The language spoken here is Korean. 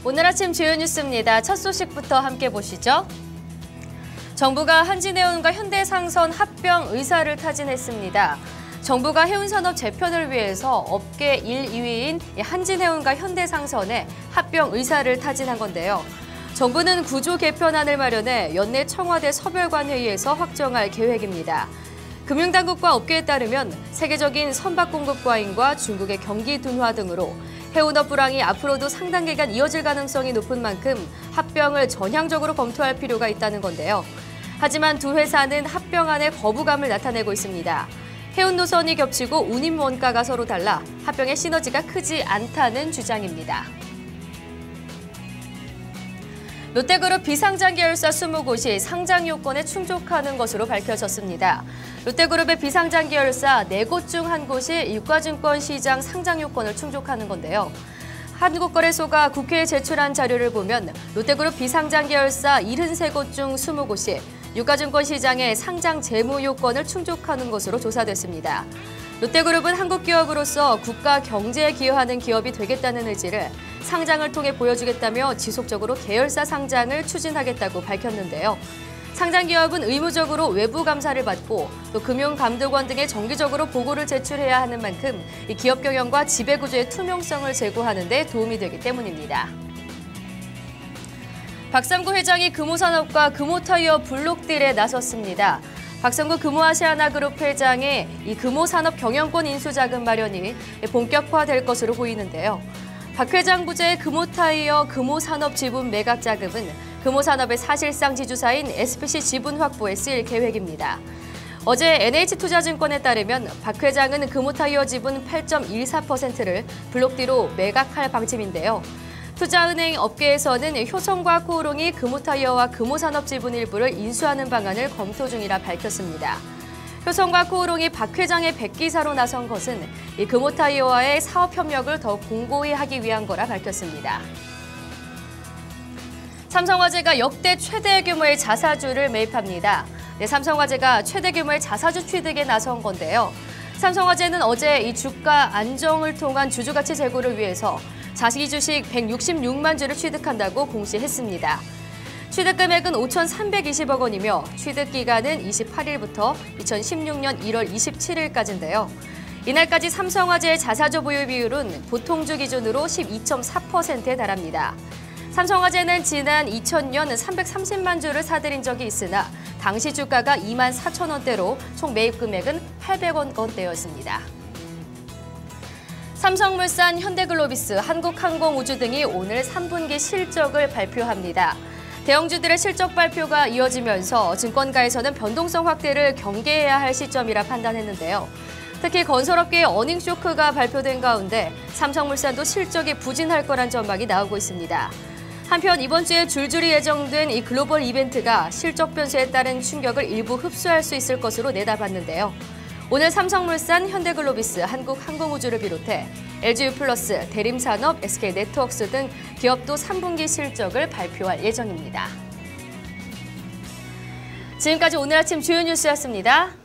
오늘 아침 주요 뉴스입니다. 첫 소식부터 함께 보시죠. 정부가 한진해운과 현대상선 합병 의사를 타진했습니다. 정부가 해운산업 재편을 위해서 업계 1, 2위인 한진해운과 현대상선의 합병 의사를 타진한 건데요. 정부는 구조 개편안을 마련해 연내 청와대 서별관회의에서 확정할 계획입니다. 금융당국과 업계에 따르면 세계적인 선박 공급 과잉과 중국의 경기 둔화 등으로 해운업 불황이 앞으로도 상당 기간 이어질 가능성이 높은 만큼 합병을 전향적으로 검토할 필요가 있다는 건데요. 하지만 두 회사는 합병안에 거부감을 나타내고 있습니다. 해운 노선이 겹치고 운임 원가가 서로 달라 합병의 시너지가 크지 않다는 주장입니다. 롯데그룹 비상장 계열사 20곳이 상장 요건에 충족하는 것으로 밝혀졌습니다. 롯데그룹의 비상장 계열사 4곳 중 1곳이 유가증권 시장 상장 요건을 충족하는 건데요. 한국거래소가 국회에 제출한 자료를 보면 롯데그룹 비상장 계열사 73곳 중 20곳이 유가증권 시장의 상장 재무 요건을 충족하는 것으로 조사됐습니다. 롯데그룹은 한국 기업으로서 국가 경제에 기여하는 기업이 되겠다는 의지를 상장을 통해 보여주겠다며 지속적으로 계열사 상장을 추진하겠다고 밝혔는데요. 상장 기업은 의무적으로 외부 감사를 받고 또 금융감독원 등에 정기적으로 보고를 제출해야 하는 만큼 이 기업 경영과 지배구조의 투명성을 제고하는 데 도움이 되기 때문입니다. 박삼구 회장이 금호산업과 금호타이어 블록딜에 나섰습니다. 박성구 금호아시아나그룹 회장의 이 금호산업 경영권 인수자금 마련이 본격화될 것으로 보이는데요. 박 회장 부재의 금호타이어 금호산업 지분 매각 자금은 금호산업의 사실상 지주사인 SPC 지분 확보에 쓰일 계획입니다. 어제 NH투자증권에 따르면 박 회장은 금호타이어 지분 8.14%를 블록디로 매각할 방침인데요. 투자은행 업계에서는 효성과 코오롱이 금호타이어와 금호산업 지분 일부를 인수하는 방안을 검토 중이라 밝혔습니다. 효성과 코오롱이 박 회장의 백기사로 나선 것은 이 금호타이어와의 사업 협력을 더 공고히 하기 위한 거라 밝혔습니다. 삼성화재가 역대 최대 규모의 자사주를 매입합니다. 삼성화재가 최대 규모의 자사주 취득에 나선 건데요. 삼성화재는 어제 이 주가 안정을 통한 주주가치 제고를 위해서 자기 주식 166만 주를 취득한다고 공시했습니다. 취득 금액은 5,320억 원이며 취득 기간은 28일부터 2016년 1월 27일까지인데요. 이날까지 삼성화재의 자사주 보유 비율은 보통주 기준으로 12.4%에 달합니다. 삼성화재는 지난 2000년 330만 주를 사들인 적이 있으나 당시 주가가 2만 4천 원대로 총 매입 금액은 800억 원대였습니다. 삼성물산, 현대글로비스, 한국항공우주 등이 오늘 3분기 실적을 발표합니다. 대형주들의 실적 발표가 이어지면서 증권가에서는 변동성 확대를 경계해야 할 시점이라 판단했는데요. 특히 건설업계의 어닝쇼크가 발표된 가운데 삼성물산도 실적이 부진할 거란 전망이 나오고 있습니다. 한편 이번 주에 줄줄이 예정된 이 글로벌 이벤트가 실적 변수에 따른 충격을 일부 흡수할 수 있을 것으로 내다봤는데요. 오늘 삼성물산, 현대글로비스, 한국항공우주를 비롯해 LG유플러스, 대림산업, SK네트워크스 등 기업도 3분기 실적을 발표할 예정입니다. 지금까지 오늘 아침 주요 뉴스였습니다.